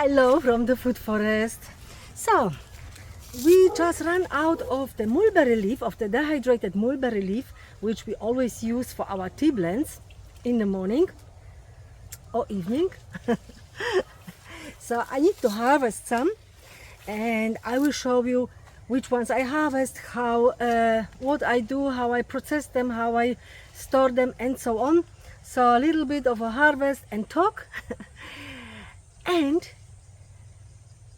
Hello from the food forest. So we just ran out of the mulberry leaf, of the dehydrated mulberry leaf, which we always use for our tea blends in the morning or evening. So I need to harvest some, and I will show you which ones I harvest, how what I do, how I process them, how I store them, and so on. So a little bit of a harvest and talk. And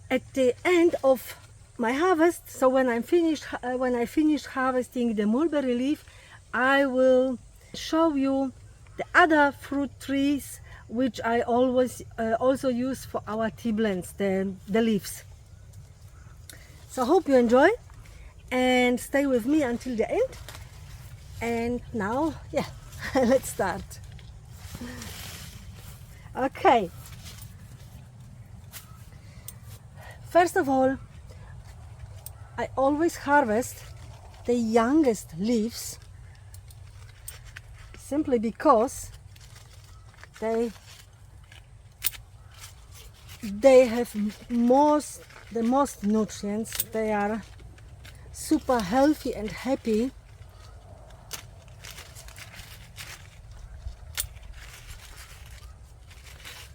at the end of my harvest, so when I finish harvesting the mulberry leaf, I will show you the other fruit trees which I always also use for our tea blends, the leaves. So hope you enjoy and stay with me until the end. And now, yeah, let's start. Okay. First of all, I always harvest the youngest leaves, simply because they have the most nutrients. They are super healthy and happy.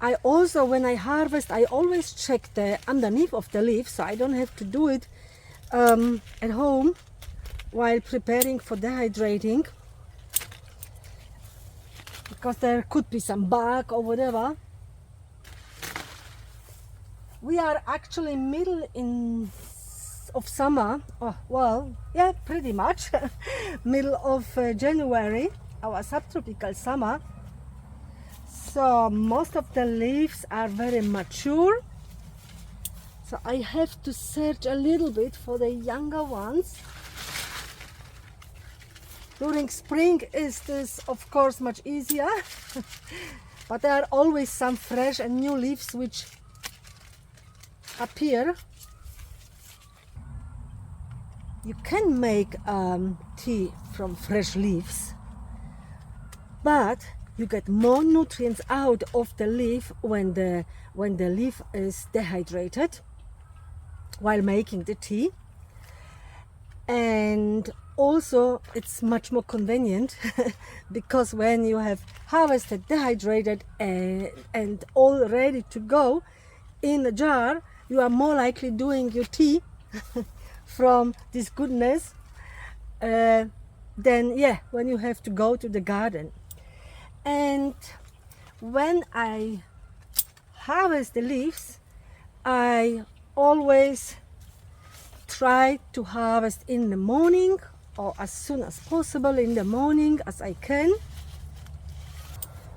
I also, when I harvest, I always check the underneath of the leaf, so I don't have to do it at home while preparing for dehydrating, because there could be some bug or whatever. We are actually middle of summer. Oh, well, yeah, pretty much middle of January, our subtropical summer. So most of the leaves are very mature. So I have to search a little bit for the younger ones. During spring is this, of course, much easier. But there are always some fresh and new leaves which appear. You can make tea from fresh leaves, but you get more nutrients out of the leaf when the leaf is dehydrated while making the tea. And also it's much more convenient because when you have harvested, dehydrated, and all ready to go in a jar, you are more likely doing your tea from this goodness than, yeah, when you have to go to the garden. And when I harvest the leaves, I always try to harvest in the morning, or as soon as possible in the morning as I can.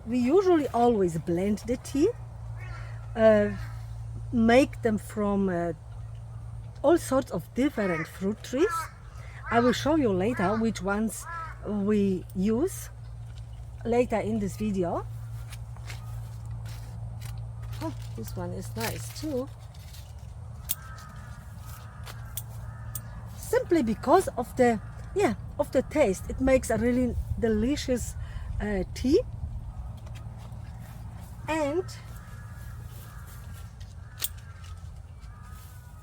We usually always blend the tea, make them from all sorts of different fruit trees. I will show you later which ones we use later in this video. Oh, this one is nice too. Simply because of the taste. It makes a really delicious tea. And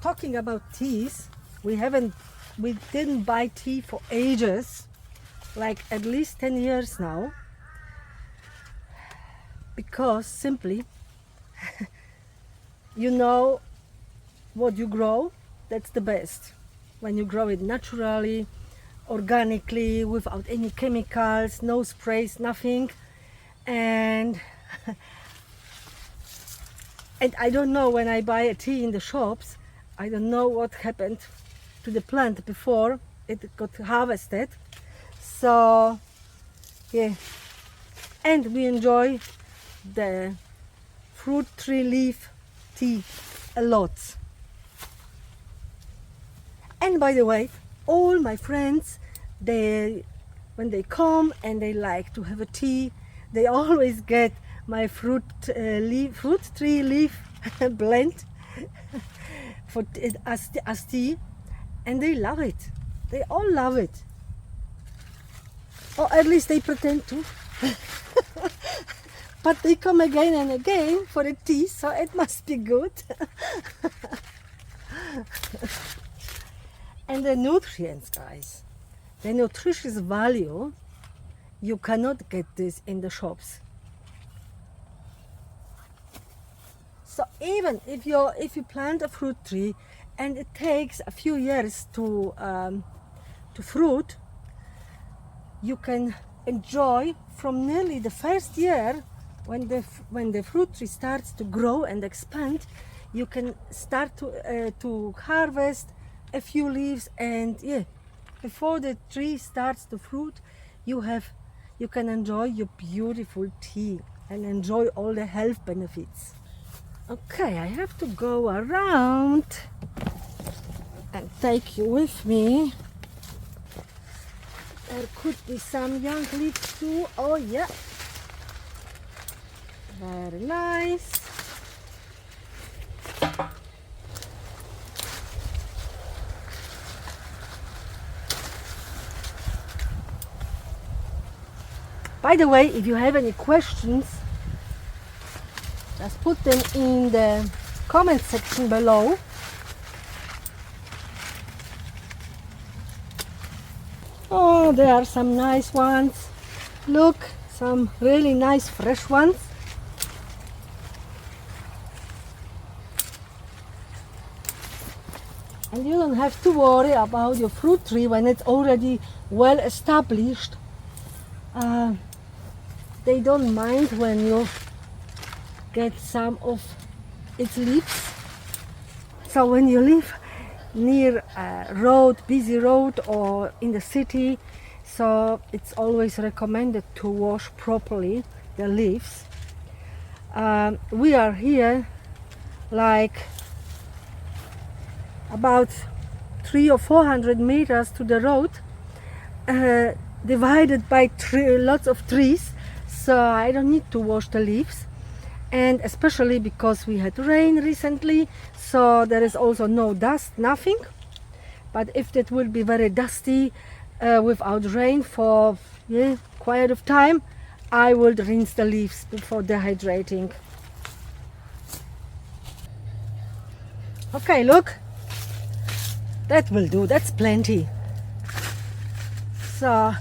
talking about teas, we didn't buy tea for ages, like at least 10 years now. Because simply, you know, what you grow, that's the best. When you grow it naturally, organically, without any chemicals, no sprays, nothing. And and I don't know, when I buy a tea in the shops, I don't know what happened to the plant before it got harvested. So yeah, and we enjoy the fruit tree leaf tea a lot. And by the way, all my friends, when they come and they like to have a tea, they always get my fruit tree leaf blend for as tea, and they love it. They all love it, or at least they pretend to. but they come again and again for a tea, so it must be good. And the nutrients, guys, the nutritious value, you cannot get this in the shops. So even if you plant a fruit tree and it takes a few years to fruit, you can enjoy from nearly the first year when the fruit tree starts to grow and expand. You can start to harvest a few leaves, and before the tree starts to fruit, you can enjoy your beautiful tea and enjoy all the health benefits. Okay, I have to go around and take you with me. There could be some young leaves too. Oh yeah, very nice. By the way, if you have any questions, just put them in the comment section below. Oh, there are some nice ones. Look, some really nice fresh ones. And you don't have to worry about your fruit tree when it's already well established. They don't mind when you get some of its leaves. So when you live near a road, busy road, or in the city, so it's always recommended to wash properly the leaves. We are here like about 300 or 400 meters to the road, divided by lots of trees, so I don't need to wash the leaves. And especially because we had rain recently, so there is also no dust, nothing. But if it will be very dusty without rain for quite of time, I will rinse the leaves before dehydrating. Okay, look, that will do, that's plenty. So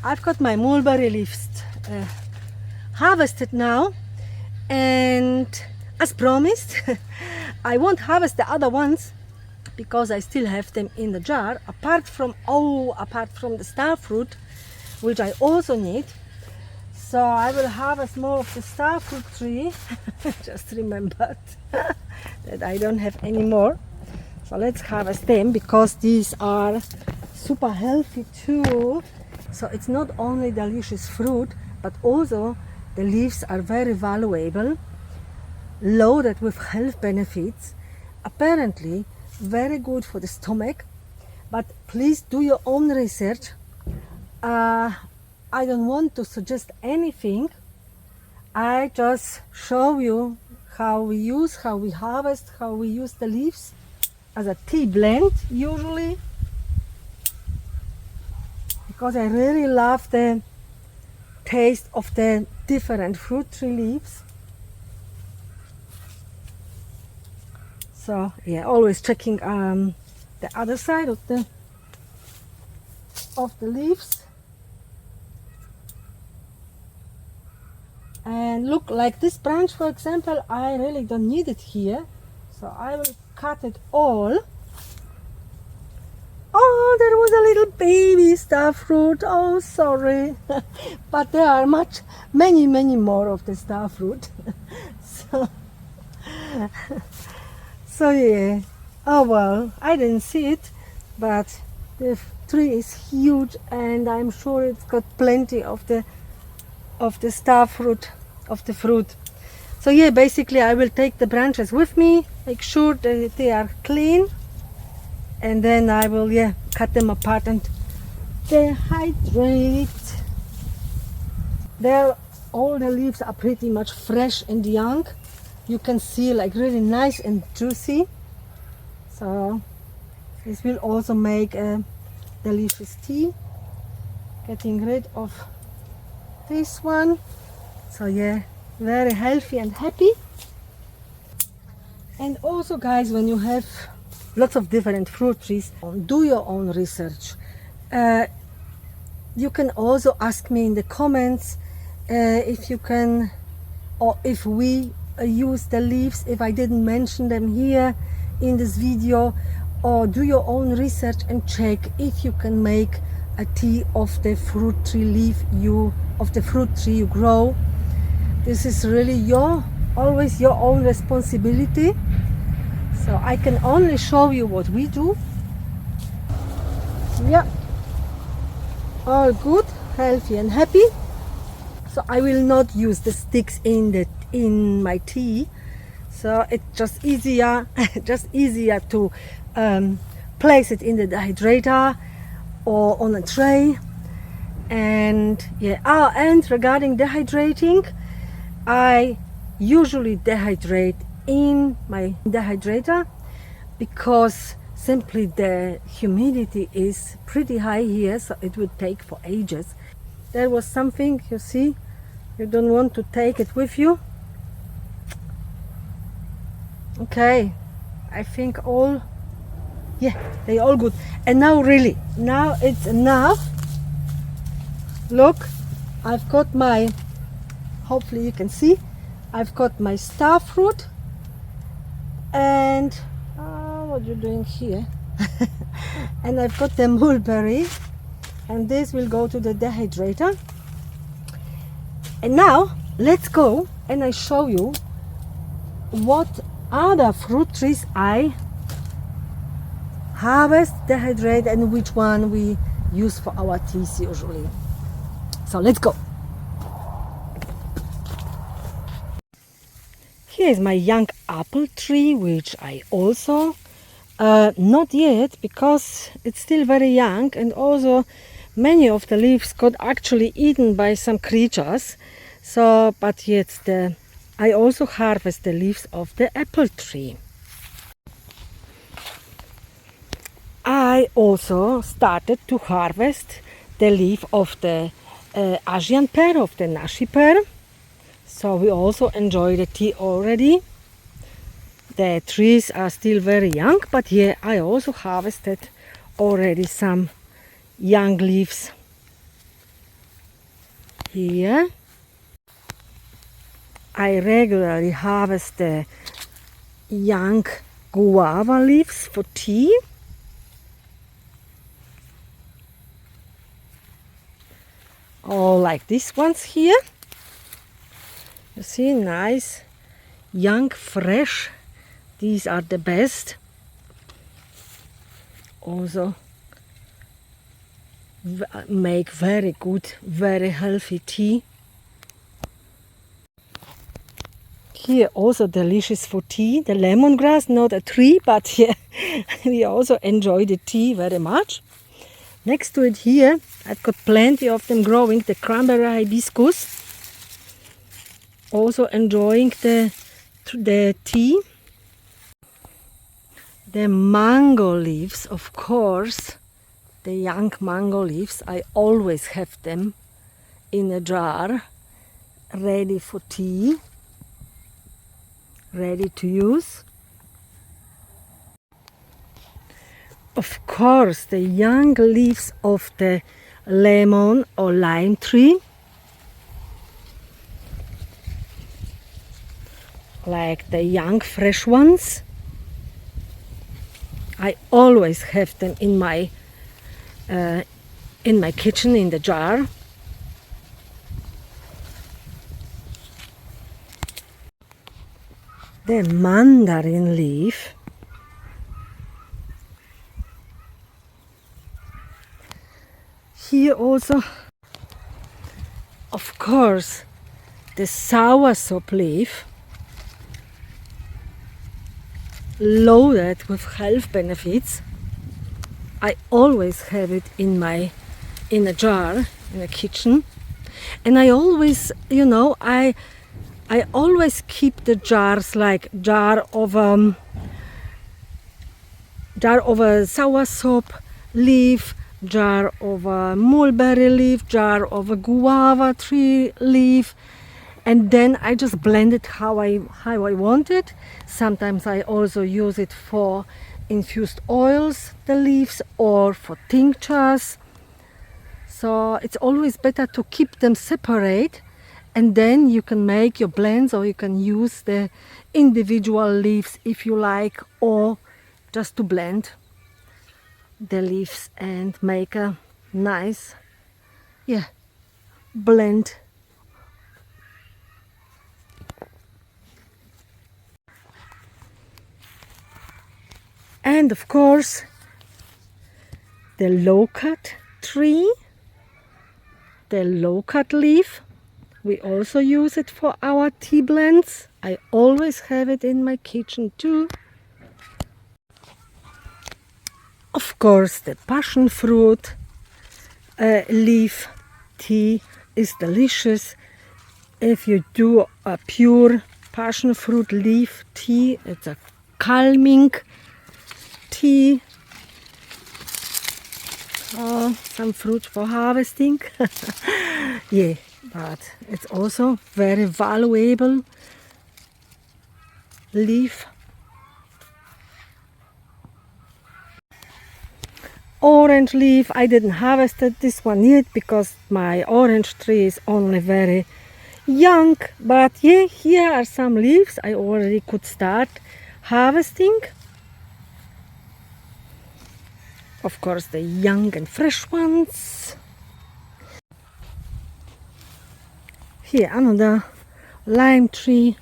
I've got my mulberry leaves harvested now, and as promised, I won't harvest the other ones because I still have them in the jar, apart from the star fruit, which I also need. So I will harvest more of the star fruit tree. Just remembered that I don't have any more. So let's harvest them because these are super healthy too. So it's not only delicious fruit, but also the leaves are very valuable, loaded with health benefits, apparently very good for the stomach. But please do your own research. I don't want to suggest anything. I just show you how we harvest, how we use the leaves as a tea blend usually, because I really love the taste of the different fruit tree leaves. So yeah, always checking the other side of the leaves. And look, like this branch for example, I really don't need it here, so I will cut it all. Oh, there was a little baby star fruit. Oh, sorry. But there are many more of the star fruit. So yeah. Oh well, I didn't see it, but the tree is huge, and I'm sure it's got plenty of the star fruit, of the fruit. So yeah, basically I will take the branches with me, make sure that they are clean, and then I will cut them apart and dehydrate. There, all the leaves are pretty much fresh and young. You can see, like, really nice and juicy. So this will also make a delicious tea. Getting rid of this one. So yeah, very healthy and happy. And also, guys, when you have lots of different fruit trees, do your own research. You can also ask me in the comments if you can, or if we use the leaves, if I didn't mention them here in this video, or do your own research and check if you can make a tea of the fruit tree leaf of the fruit tree you grow. This is really always your own responsibility. So I can only show you what we do. Yeah, all good, healthy and happy. So I will not use the sticks in my tea. So it's just easier to place it in the dehydrator or on a tray. And yeah, and regarding dehydrating, I usually dehydrate in my dehydrator because simply the humidity is pretty high here, so it would take for ages. There was something, you see, you don't want to take it with you. Okay, I think they all good. And now really, now it's enough. Look, I've got my, hopefully you can see, I've got my star fruit. And what you're doing here? And I've got the mulberry, and this will go to the dehydrator. And now let's go and I show you what other fruit trees I harvest, dehydrate, and which one we use for our teas usually. So let's go. Here is my young apple tree, which I also not yet, because it's still very young, and also many of the leaves got actually eaten by some creatures. So, but yet I also harvest the leaves of the apple tree. I also started to harvest the leaf of the Asian pear, of the nashi pear. So we also enjoy the tea already. The trees are still very young, but yeah, I also harvested already some young leaves here. I regularly harvest the young guava leaves for tea. All like these ones here. You see, nice, young, fresh. These are the best. Also make very good, very healthy tea. Here also delicious for tea, the lemongrass, not a tree, but yeah, we also enjoy the tea very much. Next to it here, I've got plenty of them growing, the cranberry hibiscus. Also enjoying the tea. The mango leaves, of course, the young mango leaves, I always have them in a jar, ready for tea, ready to use. Of course, the young leaves of the lemon or lime tree, like the young fresh ones. I always have them in my kitchen in the jar. The mandarin leaf. Here also, of course, the soursop leaf, loaded with health benefits. I always have it in a jar in the kitchen, and I always, I always keep the jars, like jar of a soursop leaf, jar of a mulberry leaf, jar of a guava tree leaf, and then I just blend it how I want it. Sometimes I also use it for infused oils, the leaves, or for tinctures. So it's always better to keep them separate, and then you can make your blends, or you can use the individual leaves if you like, or just to blend the leaves and make a nice blend. And of course the low cut tree, the low cut leaf, we also use it for our tea blends. I always have it in my kitchen too. Of course the passion fruit leaf tea is delicious. If you do a pure passion fruit leaf tea, it's a calming tea. Oh, some fruit for harvesting. Yeah, but it's also very valuable leaf. Orange leaf, I didn't harvest this one yet because my orange tree is only very young, but yeah, here are some leaves I already could start harvesting. Of course the young and fresh ones. Here another lime tree,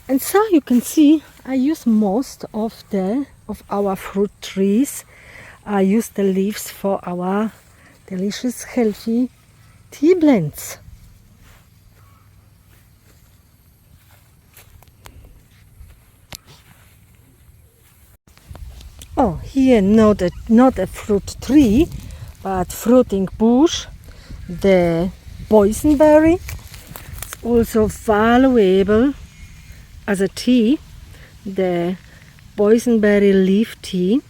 and so you can see I use most of our fruit trees. I use the leaves for our delicious healthy tea blends. Oh, here not a fruit tree, but fruiting bush, the boysenberry. It's also valuable as a tea, the boysenberry leaf tea.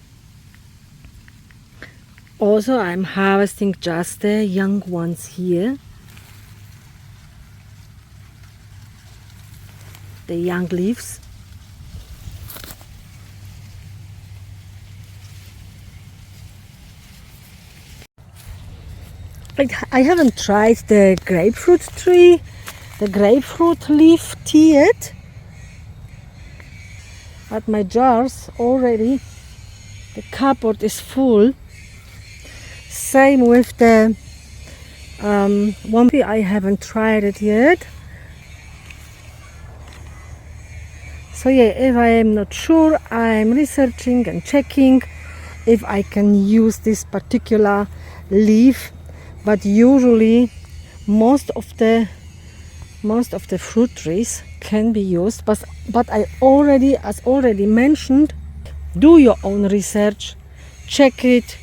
Also, I'm harvesting just the young ones here, the young leaves. I haven't tried the grapefruit tree, the grapefruit leaf tea yet, but my jars already, the cupboard is full. Same with the one tree, I haven't tried it yet. So yeah, if I am not sure, I'm researching and checking if I can use this particular leaf. But usually most of the fruit trees can be used, but I already, as already mentioned, do your own research, check it.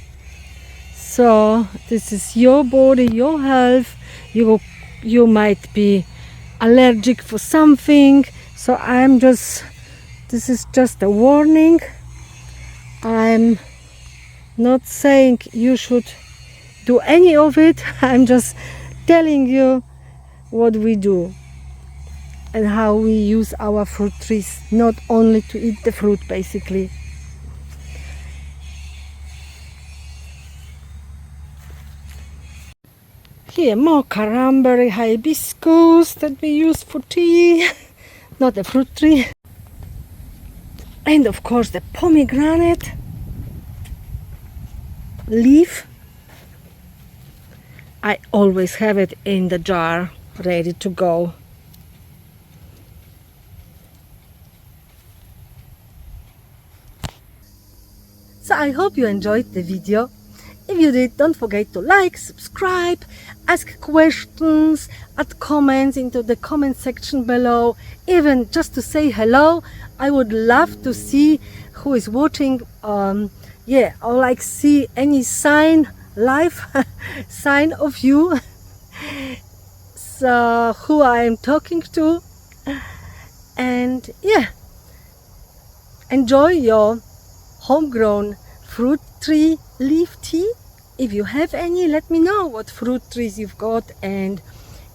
So this is your body, your health. You might be allergic for something, so this is just a warning. I'm not saying you should do any of it. I'm just telling you what we do and how we use our fruit trees, not only to eat the fruit basically. Here more cranberry hibiscus that we use for tea, not a fruit tree. And of course the pomegranate leaf. I always have it in the jar ready to go. So I hope you enjoyed the video. If you did, don't forget to like, subscribe, ask questions, add comments into the comment section below, even just to say hello. I would love to see who is watching, yeah, or like see any sign, live sign of you, so who I am talking to. And yeah, enjoy your homegrown fruit tree leaf tea. If you have any, let me know what fruit trees you've got, and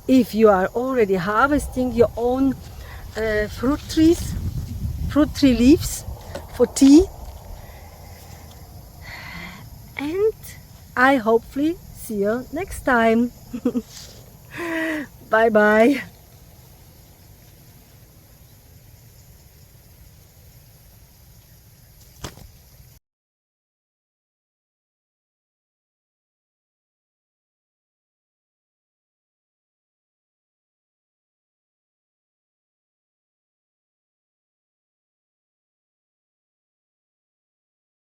if you are already harvesting your own fruit tree leaves for tea. And I hopefully see you next time. Bye bye.